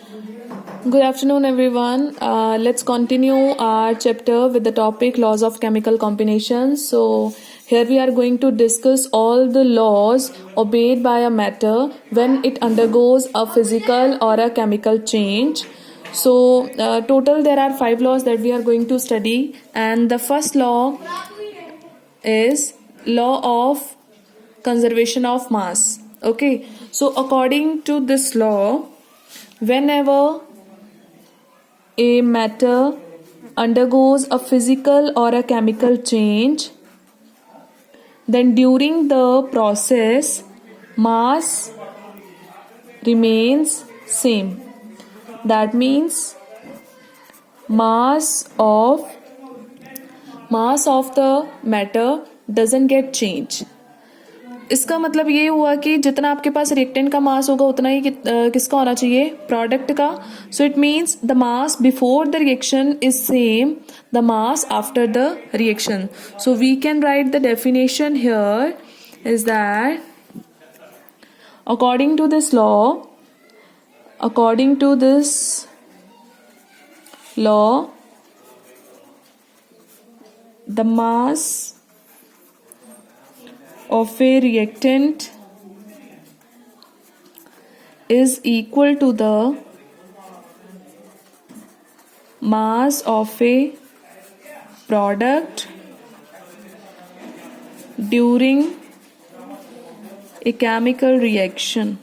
Good afternoon, everyone. Let's continue our chapter with the topic laws of chemical combinations. So, here we are going to discuss all the laws obeyed by a matter when it undergoes a physical or a chemical change. So, total there are 5 laws that we are going to study, and the first law is law of conservation of mass. Okay, so according to this law, whenever a matter undergoes a physical or a chemical change, then during the process mass remains same. That means mass of the matter doesn't get changed. इसका मतलब ये हुआ कि जितना आपके पास reactant का मास होगा उतना ही किसका होना चाहिए, प्रोडक्ट का. So it means the mass before the reaction is same the mass after the reaction. So we can write the definition here is that according to this law the mass of a reactant is equal to the mass of a product during a chemical reaction.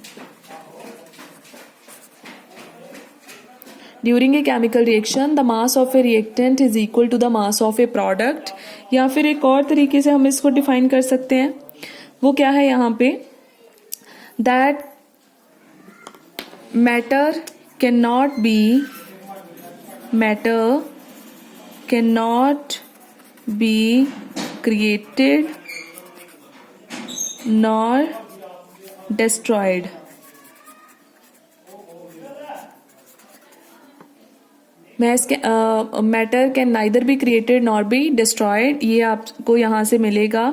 During a chemical reaction, the mass of a reactant is equal to the mass of a product. या फिर एक और तरीके से हम इसको define कर सकते हैं. वो क्या है यहाँ पे, that matter can not be created nor destroyed. Matter can neither be created nor be destroyed, ये आपको यहाँ से मिलेगा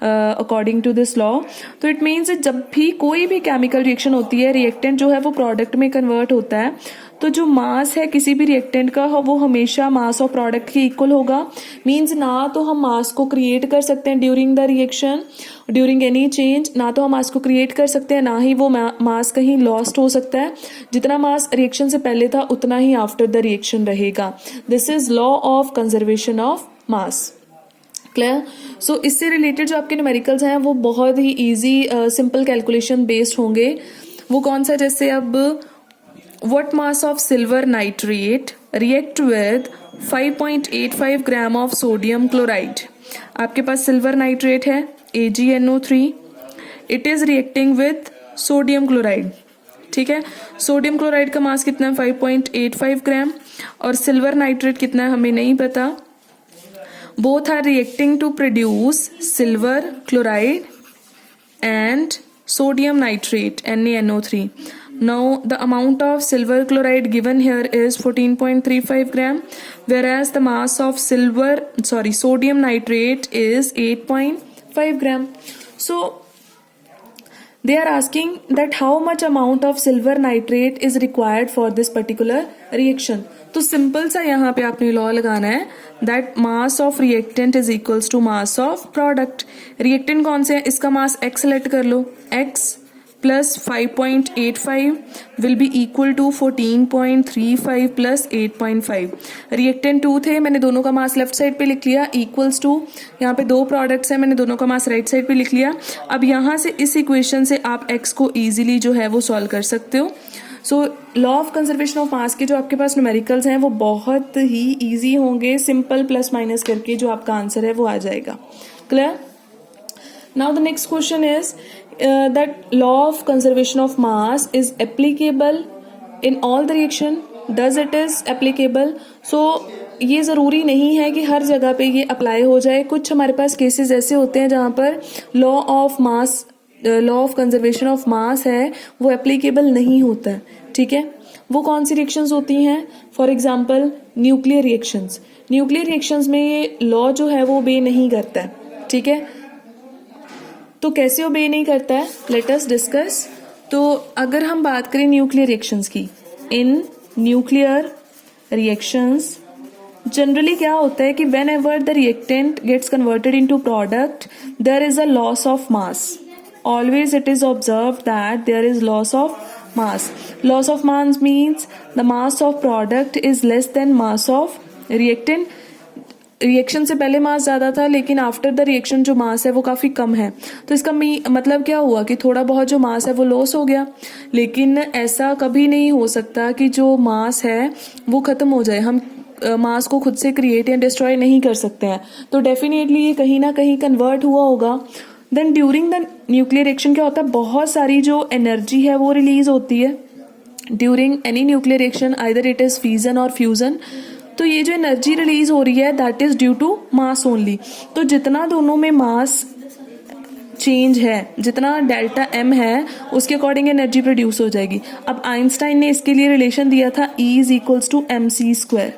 अकॉर्डिंग टू दिस लॉ. तो इट मीन्स जब भी कोई भी केमिकल रिएक्शन होती है, रिएक्टेंट जो है वो प्रोडक्ट में कन्वर्ट होता है, तो जो मास है किसी भी रिएक्टेंट का वो हमेशा मास ऑफ प्रोडक्ट के इक्वल होगा. मीन्स ना तो हम मास को क्रिएट कर सकते हैं during the reaction, during any change, ना तो हम मास को क्रिएट कर सकते हैं, ना ही वो मास कहीं लॉस्ट हो सकता है. जितना मास रिएक्शन से पहले था उतना ही आफ्टर द रिएक्शन रहेगा. This is law of conservation of mass. Clear. So इससे रिलेटेड जो आपके न्यूमेरिकल्स हैं वो बहुत ही इजी सिंपल कैलकुलेशन बेस्ड होंगे. वो कौन सा, जैसे अब what mass of silver nitrate react with 5.85 gram of sodium chloride. आपके पास सिल्वर नाइट्रेट है AgNO3, it is reacting with sodium chloride. ठीक है, सोडियम क्लोराइड का मास कितना है 5.85 ग्राम और सिल्वर नाइट्रेट कितना है हमें नहीं पता. Both are reacting to produce silver chloride and sodium nitrate NaNO3. Now the amount of silver chloride given here is 14.35 gram, whereas the mass of sodium nitrate is 8.5 gram. So they are asking that how much amount of silver nitrate is required for this particular reaction. तो simple सा यहाँ पे आपने law लगाना है that mass of reactant is equals to mass of product. Reactant कौन से है, इसका मास x सेलेक्ट कर लो, x plus 5.85 will be equal to 14.35 plus 8.5. Reactant 2 थे, मैंने दोनों का मास लेफ्ट साइड पे लिख लिया, इक्वल्स टू यहाँ पे 2 प्रोडक्ट्स हैं, मैंने दोनों का मास राइट साइड पे लिख लिया. अब यहाँ से इस इक्वेशन से आप x को इजीली जो है वो सॉल्व कर सकते हो. So law of conservation of mass के जो आपके पास न्यूमेरिकल्स हैं वो बहुत ही इजी होंगे. सिंपल प्लस माइनस करके जो आपका आंसर है वो आ जाएगा. Clear. Now the next question is that law of conservation of mass is applicable in all the reaction. Does it is applicable. So ये ज़रूरी नहीं है कि हर जगह पे ये अप्लाई हो जाए. कुछ हमारे पास केसेस ऐसे होते हैं जहाँ पर लॉ ऑफ कंजर्वेशन ऑफ मास है वो एप्लीकेबल नहीं होता है. ठीक है, वो कौन सी रिएक्शंस होती हैं, for example nuclear reactions. Nuclear reactions में ये लॉ जो है वो ओबे नहीं करता है. ठीक है, तो कैसे ओबे नहीं करता है, लेट अस डिस्कस. तो अगर हम बात करें न्यूक्लियर रिएक्शंस की, इन न्यूक्लियर रिएक्शंस, जनरली क्या होता है कि whenever the reactant gets converted into product there is a loss of mass. Always it is observed that there is loss of mass. Loss of mass means the mass of product is less than mass of reactant. Reaction से पहले मास ज़्यादा था लेकिन after the reaction जो मास है वो काफ़ी कम है. तो इसका मतलब क्या हुआ कि थोड़ा बहुत जो मास है वो लॉस हो गया. लेकिन ऐसा कभी नहीं हो सकता कि जो मास है वो ख़त्म हो जाए. हम मास को खुद से क्रिएट या डिस्ट्रॉय नहीं कर सकते हैं. तो डेफिनेटली ये कहीं ना कहीं कन्वर्ट हुआ होगा. Then during the nuclear reaction क्या होता है, बहुत सारी जो एनर्जी है वो रिलीज होती है during any nuclear reaction, either it is fission और फ्यूजन. तो ये जो एनर्जी रिलीज हो रही है that is due to mass only. तो जितना दोनों में मास चेंज है, जितना डेल्टा एम है उसके अकॉर्डिंग एनर्जी प्रोड्यूस हो जाएगी. अब आइंस्टाइन ने इसके लिए रिलेशन दिया था E is equals to mc².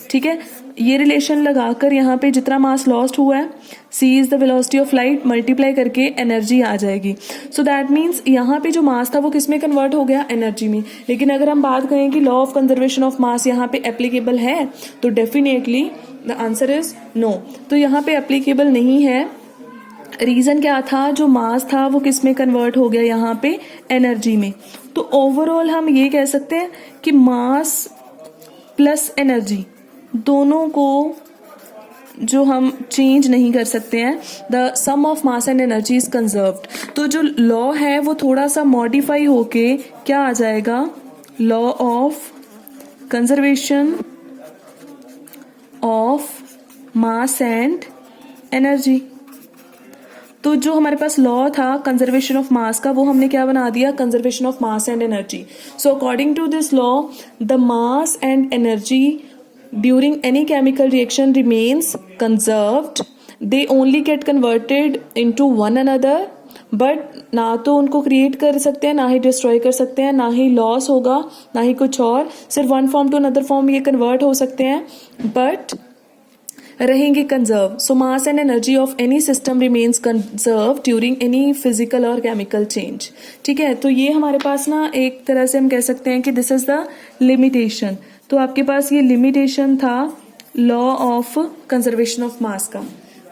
ठीक है, ये रिलेशन लगाकर यहाँ पे जितना मास लॉस्ट हुआ है c is the velocity of light multiply करके एनर्जी आ जाएगी. सो दैट मीन्स यहाँ पे जो मास था वो किस में कन्वर्ट हो गया, एनर्जी में. लेकिन अगर हम बात करें कि law of conservation of mass यहाँ पे एप्लीकेबल है तो definitely the answer is no. तो यहाँ पे एप्लीकेबल नहीं है. रीजन क्या था, जो मास था वो किस में कन्वर्ट हो गया, यहाँ पे एनर्जी में. तो ओवरऑल हम ये कह सकते हैं कि मास प्लस एनर्जी दोनों को जो हम चेंज नहीं कर सकते हैं. The sum of mass and energy is conserved. तो जो लॉ है वो थोड़ा सा मॉडिफाई होके क्या आ जाएगा, law of conservation of mass and energy. तो जो हमारे पास लॉ था कंजर्वेशन ऑफ मास का वो हमने क्या बना दिया, conservation of mass and energy. So according to this law the mass and energy during any chemical reaction remains conserved. They only get converted into one another, but ना तो उनको create कर सकते हैं, ना ही डिस्ट्रॉय कर सकते हैं, ना ही लॉस होगा, ना ही कुछ और. सिर्फ one form to another form ये कन्वर्ट हो सकते हैं बट रहेंगे conserve. So mass and energy of any system remains conserve during any physical और केमिकल चेंज. ठीक है, तो ये हमारे पास ना एक तरह से हम कह सकते हैं कि दिस इज द लिमिटेशन. तो आपके पास ये लिमिटेशन था law of conservation of mass का.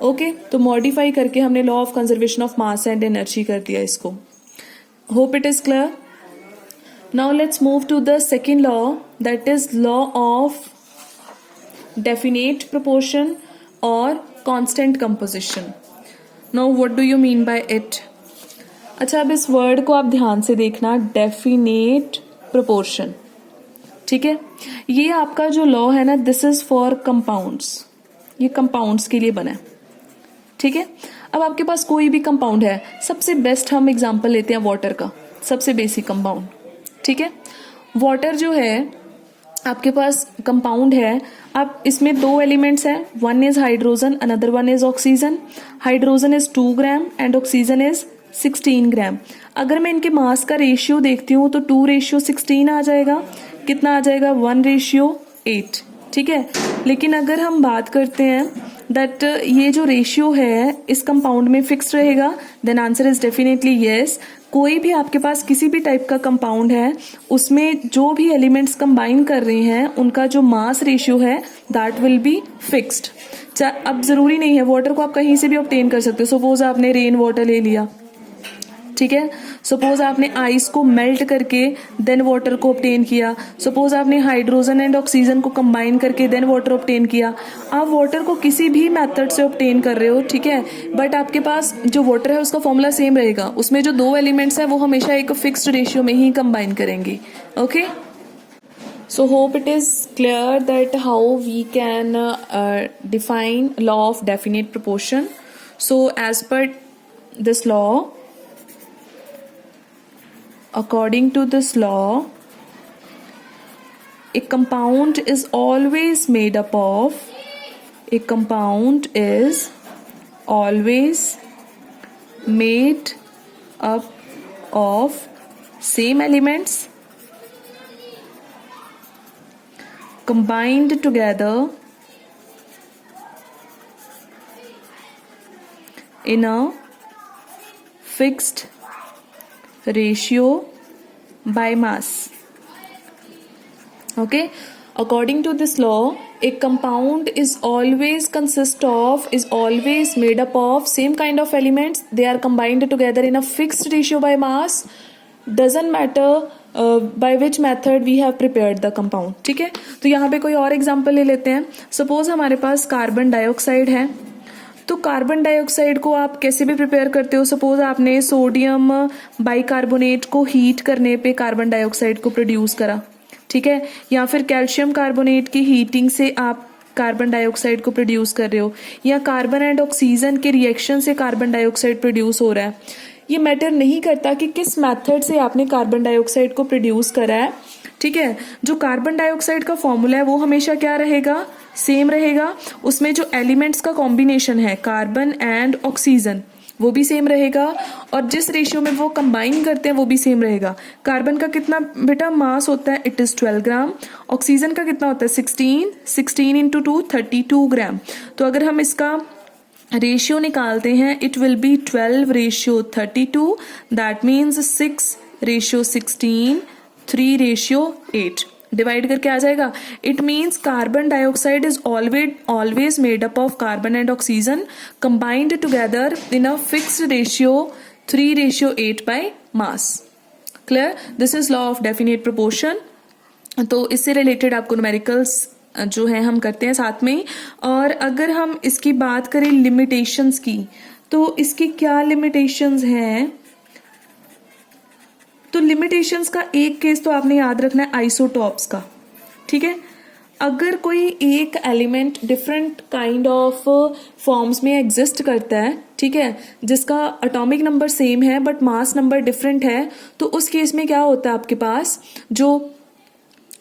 ओके, तो मॉडिफाई करके हमने law of conservation of mass and energy कर दिया इसको. Hope it is clear. Now let's move to the second law, that is law of definite proportion और constant composition. Now what do you mean by it. अच्छा, अब इस word को आप ध्यान से देखना, डेफिनेट प्रोपोर्शन. ठीक है, ये आपका जो लॉ है ना दिस इज फॉर कंपाउंड्स. ये कंपाउंड्स के लिए बना है. ठीक है, अब आपके पास कोई भी कंपाउंड है, सबसे बेस्ट हम एग्जांपल लेते हैं वाटर का, सबसे बेसिक कंपाउंड. ठीक है, वाटर जो है आपके पास कंपाउंड है. अब इसमें दो एलिमेंट्स हैं, one is hydrogen, another one is oxygen. Hydrogen is 2 gram and oxygen is 16 ग्राम. अगर मैं इनके मास का रेशियो देखती हूँ तो 2:16 आ जाएगा. कितना आ जाएगा, 1:8. ठीक है, लेकिन अगर हम बात करते हैं दैट ये जो रेशियो है इस कंपाउंड में फिक्स रहेगा, then answer is definitely yes. कोई भी आपके पास किसी भी टाइप का कंपाउंड है उसमें जो भी एलिमेंट्स कंबाइन कर रहे हैं उनका जो मास रेशियो है दैट विल बी फिक्स्ड. अब जरूरी नहीं है, वाटर को आप कहीं से भी ऑब्टेन कर सकते हो. सपोज आपने रेन वाटर ले लिया, ठीक है, सपोज आपने आइस को मेल्ट करके देन वाटर को ऑब्टेन किया. सपोज आपने हाइड्रोजन एंड ऑक्सीजन को कंबाइन करके देन वाटर ऑब्टेन किया. आप वाटर को किसी भी मेथड से ऑब्टेन कर रहे हो, ठीक है, बट आपके पास जो वाटर है उसका फॉर्मूला सेम रहेगा. उसमें जो दो एलिमेंट्स है वो हमेशा एक फिक्स्ड रेशियो में ही कंबाइन करेंगे. Okay, so hope it is clear that how we can define law of definite proportion. So as per this law, according to this law, a compound is always made up of same elements combined together in a fixed ratio by mass. Okay, according to this law, a compound is always made up of same kind of elements. They are combined together in a fixed ratio by mass. Doesn't matter by which method we have prepared the compound. ठीक है, तो यहाँ पे कोई और example ले लेते हैं. सपोज हमारे पास कार्बन डाइऑक्साइड है, तो कार्बन डाइऑक्साइड को आप कैसे भी प्रिपेयर करते हो. सपोज आपने सोडियम बाइकार्बोनेट को हीट करने पे कार्बन डाइऑक्साइड को प्रोड्यूस करा, ठीक है, या फिर कैल्शियम कार्बोनेट की हीटिंग से आप कार्बन डाइऑक्साइड को प्रोड्यूस कर रहे हो, या कार्बन एंड ऑक्सीजन के रिएक्शन से कार्बन डाइऑक्साइड प्रोड्यूस हो रहा है. ये मैटर नहीं करता कि किस मेथड से आपने कार्बन डाइऑक्साइड को प्रोड्यूस करा है. ठीक है, जो कार्बन डाइऑक्साइड का फॉर्मूला है वो हमेशा क्या रहेगा, सेम रहेगा. उसमें जो एलिमेंट्स का कॉम्बिनेशन है कार्बन एंड ऑक्सीजन वो भी सेम रहेगा, और जिस रेशियो में वो कंबाइन करते हैं वो भी सेम रहेगा. कार्बन का कितना बेटा मास होता है, इट इज 12 ग्राम. ऑक्सीजन का कितना होता है 16 इंटू 2 32 ग्राम. तो अगर हम इसका रेशियो निकालते हैं it will B 12:32. That means 6:16 3:8 divide करके आ जाएगा. It means carbon dioxide is always made up of carbon and oxygen combined together in a fixed ratio 3:8 by mass. Clear, this is law of definite proportion. तो इससे related आपको numericals जो है हम करते हैं साथ में. और अगर हम इसकी बात करें लिमिटेशंस की, तो इसकी क्या लिमिटेशंस हैं, तो लिमिटेशंस का एक केस तो आपने याद रखना है आइसोटॉप्स का. ठीक है, अगर कोई एक element different kind of forms में एग्जिस्ट करता है, ठीक है, जिसका एटॉमिक नंबर सेम है बट मास नंबर डिफरेंट है, तो उस केस में क्या होता है, आपके पास जो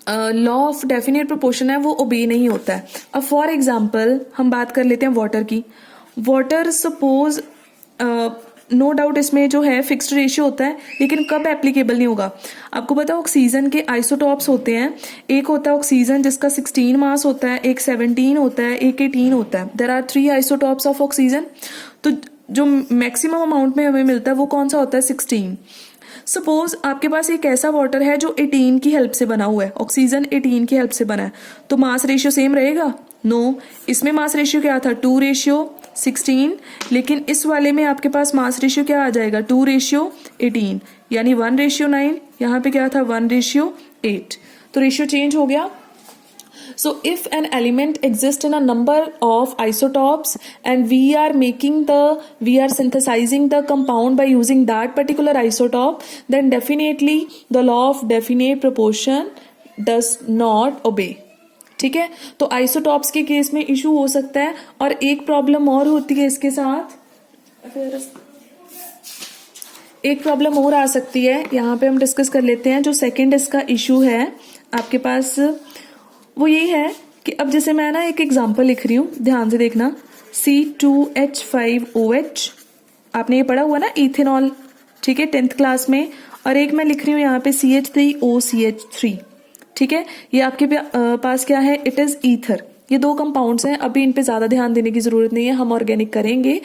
लॉ ऑफ डेफिनेट प्रोपोर्शन है वो ओबे नहीं होता है. अब फॉर एग्जाम्पल हम बात कर लेते हैं वाटर की. वाटर सपोज नो डाउट इसमें जो है फिक्स्ड रेशियो होता है, लेकिन कब एप्लीकेबल नहीं होगा. आपको पता है ऑक्सीजन के आइसोटॉप्स होते हैं. एक होता है ऑक्सीजन जिसका 16 मास होता है, एक 17 होता है, एक 18 होता है. There are 3 isotopes of oxygen. तो जो मैक्सिमम अमाउंट में हमें मिलता है वो कौन सा होता है 16. सपोज आपके पास एक ऐसा वाटर है जो 18 की हेल्प से बना हुआ है, ऑक्सीजन 18 की हेल्प से बना है, तो मास रेशियो सेम रहेगा. नो, इसमें मास रेशियो क्या था 2:16, लेकिन इस वाले में आपके पास मास रेशियो क्या आ जाएगा 2:18, यानी 1:9. यहाँ पे क्या था 1:8. तो रेशियो चेंज हो गया. So if an element exists in a number of isotopes and we are synthesizing the compound by using that particular isotope, then definitely the law of definite proportion does not obey. ठीक है, तो isotopes के case में issue हो सकता है. और एक प्रॉब्लम और होती है इसके साथ, एक प्रॉब्लम और आ सकती है, यहाँ पे हम डिस्कस कर लेते हैं. जो सेकंड इसका इशू है आपके पास वो ये है कि अब जैसे मैं ना एक एग्जांपल लिख रही हूँ, ध्यान से देखना. C2H5OH आपने ये पढ़ा हुआ ना इथेनॉल, ठीक है, 10th क्लास में. और एक मैं लिख रही हूँ यहाँ पे CH3OCH3. ठीक है, ये आपके पास क्या है, इट इज ईथर. ये दो कंपाउंड्स हैं, अभी इन पे ज्यादा ध्यान देने की जरूरत नहीं है, हम ऑर्गेनिक करेंगे.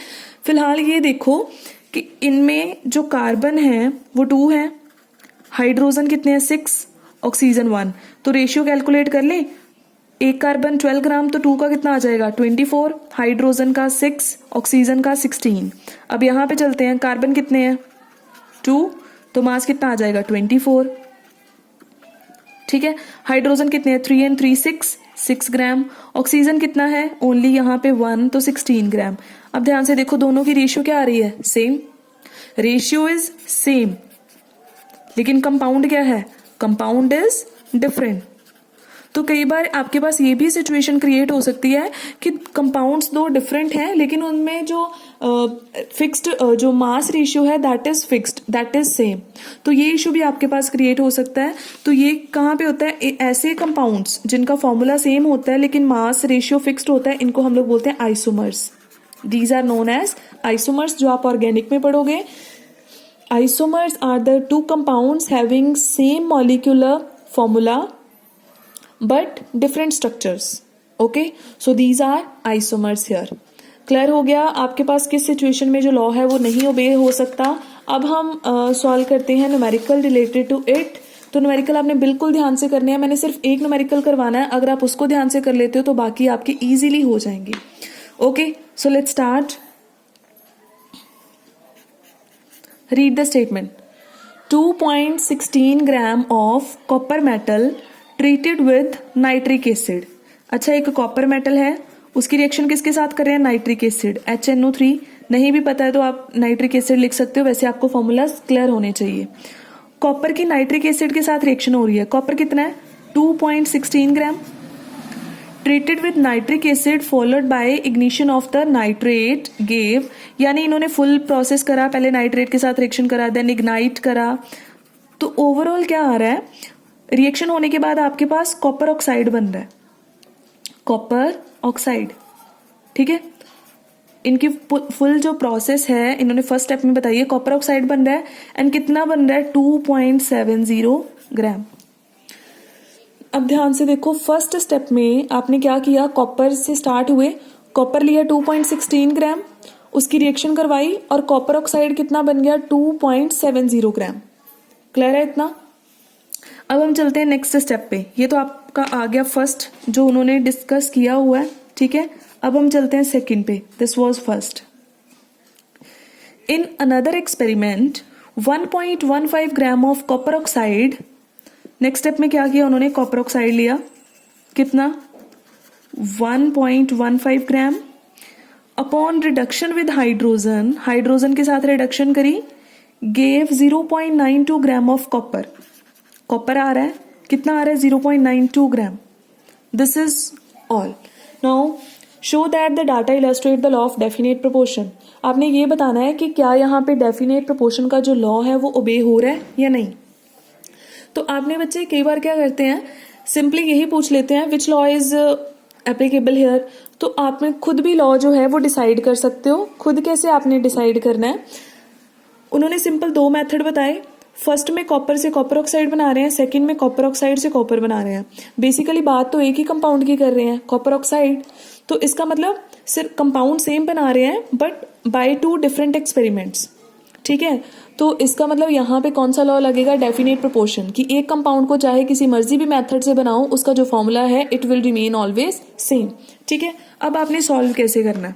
फिलहाल ये देखो कि इनमें जो कार्बन है वो 2 है, हाइड्रोजन कितने हैं 6, ऑक्सीजन 1. तो रेशियो कैलकुलेट कर ले. एक कार्बन 12 ग्राम तो 2 का कितना आ जाएगा 24, हाइड्रोजन का 6, ऑक्सीजन का 16. अब यहाँ पे चलते हैं, कार्बन कितने हैं 2, तो मास कितना आ जाएगा 24. ठीक है, हाइड्रोजन कितने हैं 3 and 3 6 ग्राम. ऑक्सीजन कितना है ओनली यहाँ पे 1, तो 16 ग्राम. अब ध्यान से देखो दोनों की रेशियो क्या आ रही है, सेम. रेशियो इज सेम, लेकिन कंपाउंड क्या है, कंपाउंड इज डिफरेंट. तो कई बार आपके पास ये भी सिचुएशन क्रिएट हो सकती है कि कंपाउंड्स दो डिफरेंट हैं, लेकिन उनमें जो फिक्स्ड जो मास रेशियो है that is fixed, that is same. तो ये इशू भी आपके पास क्रिएट हो सकता है. तो ये कहाँ पे होता है, ऐसे कंपाउंड्स जिनका फॉर्मूला सेम होता है लेकिन मास रेशियो फिक्स्ड होता है, इनको हम लोग बोलते हैं isomers. These are known as isomers, जो आप ऑर्गेनिक में पढ़ोगे. Isomers are the two compounds having same molecular formula but different structures. Okay, so these are isomers here. Clear हो गया आपके पास किस सिचुएशन में जो लॉ है वो नहीं ओबे हो सकता. अब हम सॉल्व करते हैं न्यूमेरिकल रिलेटेड टू इट. तो तो न्यूमेरिकल आपने बिल्कुल ध्यान से करने हैं। मैंने सिर्फ एक न्यूमेरिकल करवाना है, अगर आप उसको ध्यान से कर लेते हो तो बाकी आपके ईजिली हो जाएंगे। Okay, so let's start. Read the statement. 2.16 gram of copper metal treated with nitric acid. अच्छा, एक कॉपर मेटल है, उसकी रिएक्शन किसके साथ कर रहे हैं? Nitric acid, HNO3। नहीं भी पता है तो आप नाइट्रिक एसिड लिख सकते हो, वैसे आपको फॉर्मूला क्लियर होने चाहिए। कॉपर की नाइट्रिक एसिड के साथ रिएक्शन हो रही है। कॉपर कितना है? 2.16 gram. Treated with nitric acid followed by ignition of the nitrate gave, यानी इन्होंने फुल प्रोसेस करा, पहले नाइट्रेट के साथ रिएक्शन करा, देन इग्नाइट करा। तो ओवरऑल क्या आ रहा है? रिएक्शन होने के बाद आपके पास कॉपर ऑक्साइड बन रहा है, कॉपर ऑक्साइड। ठीक है, इनकी फुल जो प्रोसेस है इन्होंने फर्स्ट स्टेप में बताई है, कॉपर ऑक्साइड बन रहा है। एंड कितना बन रहा है? 2.70 ग्राम। अब ध्यान से देखो, फर्स्ट स्टेप में आपने क्या किया? कॉपर से स्टार्ट हुए, कॉपर लिया 2.16 ग्राम, उसकी रिएक्शन करवाई और कॉपर ऑक्साइड कितना बन गया? 2.70 ग्राम। क्लियर है इतना? अब हम चलते हैं नेक्स्ट स्टेप पे। ये तो आपका आ गया फर्स्ट जो उन्होंने डिस्कस किया हुआ है। ठीक है, अब हम चलते हैं सेकंड पे। This was first. In another experiment 1.15 gram of copper oxide. Next step में क्या किया उन्होंने? कॉपर ऑक्साइड लिया, कितना? 1.15 gram. Upon reduction with hydrogen, hydrogen के साथ रिडक्शन करी, gave 0.92 gram of copper. Copper आ रहा है, कितना आ रहा है? 0.92 gram. This is all. Now show that the data illustrate the law of definite proportion. आपने ये बताना है कि क्या यहाँ पे डेफिनेट प्रोपोर्शन का जो लॉ है वो ओबे हो रहा है या नहीं। तो आपने बच्चे कई बार क्या करते हैं, सिंपली यही पूछ लेते हैं which law is applicable here. तो आप में खुद भी लॉ जो है वो डिसाइड कर सकते हो। खुद कैसे आपने डिसाइड करना है? उन्होंने सिंपल दो मेथड बताए। फर्स्ट में कॉपर से कॉपर ऑक्साइड बना रहे हैं, सेकंड में कॉपर ऑक्साइड से कॉपर बना रहे हैं। बेसिकली बात तो एक ही कंपाउंड की कर रहे हैं, कॉपर ऑक्साइड। तो इसका मतलब सिर्फ कंपाउंड सेम बना रहे हैं but by two different experiments. ठीक है, तो इसका मतलब यहाँ पे कौन सा लॉ लगेगा? डेफिनेट प्रोपोर्शन, कि एक कंपाउंड को चाहे किसी मर्जी भी मेथड से बनाओ, उसका जो फॉर्मूला है it will remain always same. ठीक है, अब आपने सॉल्व कैसे करना है?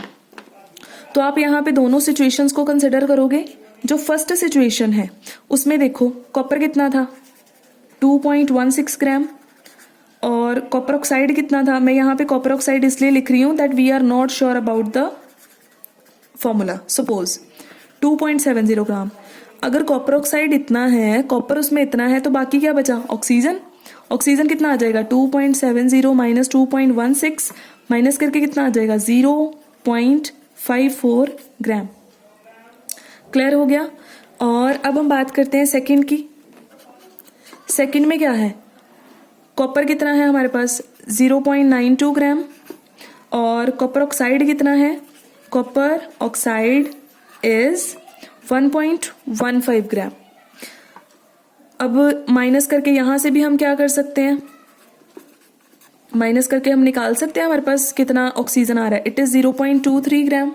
तो आप यहाँ पे दोनों सिचुएशंस को कंसिडर करोगे। जो फर्स्ट सिचुएशन है उसमें देखो कॉपर कितना था? 2.16 ग्राम। और कॉपर ऑक्साइड कितना था? मैं यहाँ पे कॉपर ऑक्साइड इसलिए लिख रही हूँ that we are not sure about the formula. Suppose 2.70 gram. अगर कॉपर ऑक्साइड इतना है, कॉपर उसमें इतना है, तो बाकी क्या बचा? ऑक्सीजन। ऑक्सीजन कितना आ जाएगा? 2.70 माइनस 2.16 माइनस करके कितना आ जाएगा? 0.54 ग्राम। क्लियर हो गया? और अब हम बात करते हैं सेकंड की। सेकंड में क्या है? कॉपर कितना है हमारे पास? 0.92 ग्राम। और कॉपर ऑक्साइड कितना है? कॉपर ऑक्साइड इज 1.15 ग्राम। अब माइनस करके यहां से भी हम क्या कर सकते हैं? माइनस करके हम निकाल सकते हैं हमारे पास कितना ऑक्सीजन आ रहा है। It is 0.23 gram.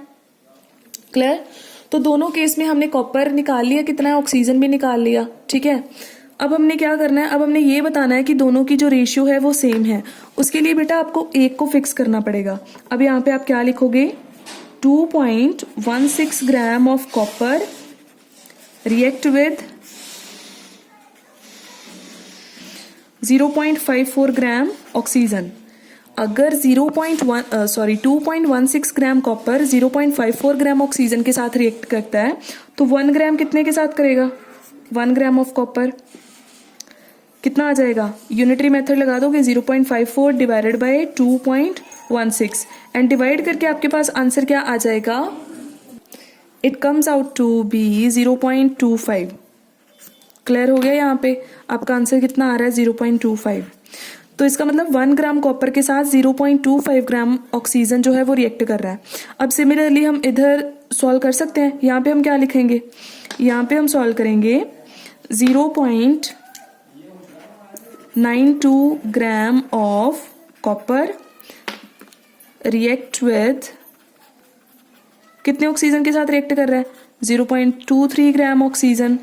क्लियर? तो दोनों केस में हमने कॉपर निकाल लिया, कितना है? ऑक्सीजन भी निकाल लिया। ठीक है, अब हमने क्या करना है? अब हमने ये बताना है कि दोनों की जो रेशियो है वो सेम है। उसके लिए बेटा आपको एक को फिक्स करना पड़ेगा। अब यहाँ पे आप क्या लिखोगे? 2.16 ग्राम of copper react with 0.54 gram oxygen. अगर 2.16 ग्राम कॉपर 0.54 ग्राम ऑक्सीजन के साथ रिएक्ट करता है तो 1 ग्राम कितने के साथ करेगा? 1 ग्राम ऑफ कॉपर कितना आ जाएगा? यूनिटरी मेथड लगा दोगे, 0.54 डिवाइडेड बाय 2.16 एंड डिवाइड करके आपके पास आंसर क्या आ जाएगा? It comes out to be 0.25। Clear हो गया? यहाँ पे आपका आंसर कितना आ रहा है? 0.25। तो इसका मतलब 1 ग्राम कॉपर के साथ 0.25 ग्राम ऑक्सीजन जो है वो रिएक्ट कर रहा है। अब सिमिलरली हम इधर सॉल्व कर सकते हैं। यहाँ पे हम क्या लिखेंगे? यहाँ पे हम सॉल्व करेंगे 0.92 gram of copper react with कितने ऑक्सीजन के साथ रिएक्ट कर रहा है? 0.23 ग्राम ऑक्सीजन।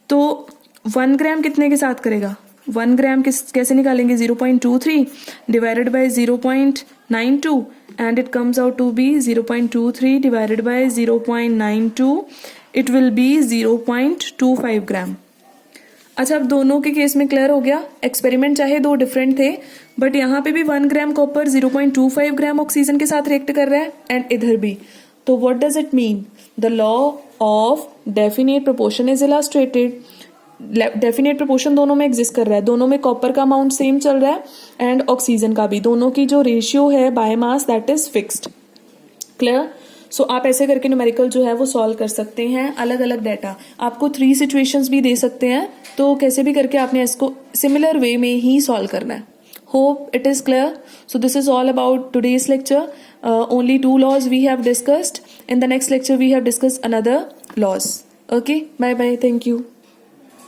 तो 1 ग्राम कितने के साथ करेगा? 1 ग्राम कैसे निकालेंगे? 0.23 divided by 0.92 and it comes out to be 0.23 divided by 0.92, it will be 0.25 gram. अच्छा, अब दोनों के केस में क्लियर हो गया। एक्सपेरिमेंट चाहे दो डिफरेंट थे, बट यहाँ पे भी 1 ग्राम कॉपर 0.25 ग्राम ऑक्सीजन के साथ रिएक्ट कर रहा है एंड इधर भी। तो what does it mean? The law of definite proportion is illustrated. Definite proportion दोनों में एग्जिस्ट कर रहा है, दोनों में कॉपर का अमाउंट सेम चल रहा है एंड ऑक्सीजन का भी, दोनों की जो रेशियो है by mass that is fixed. Clear? So आप ऐसे करके न्यूमेरिकल जो है वो सॉल्व कर सकते हैं। अलग अलग डाटा आपको 3 सिचुएशंस भी दे सकते हैं, तो कैसे भी करके आपने इसको सिमिलर वे में ही सॉल्व करना है। Hope it is clear. So this is all about today's lecture. Only 2 laws we have discussed. In the next lecture we have discussed another laws. Okay, bye bye, thank you.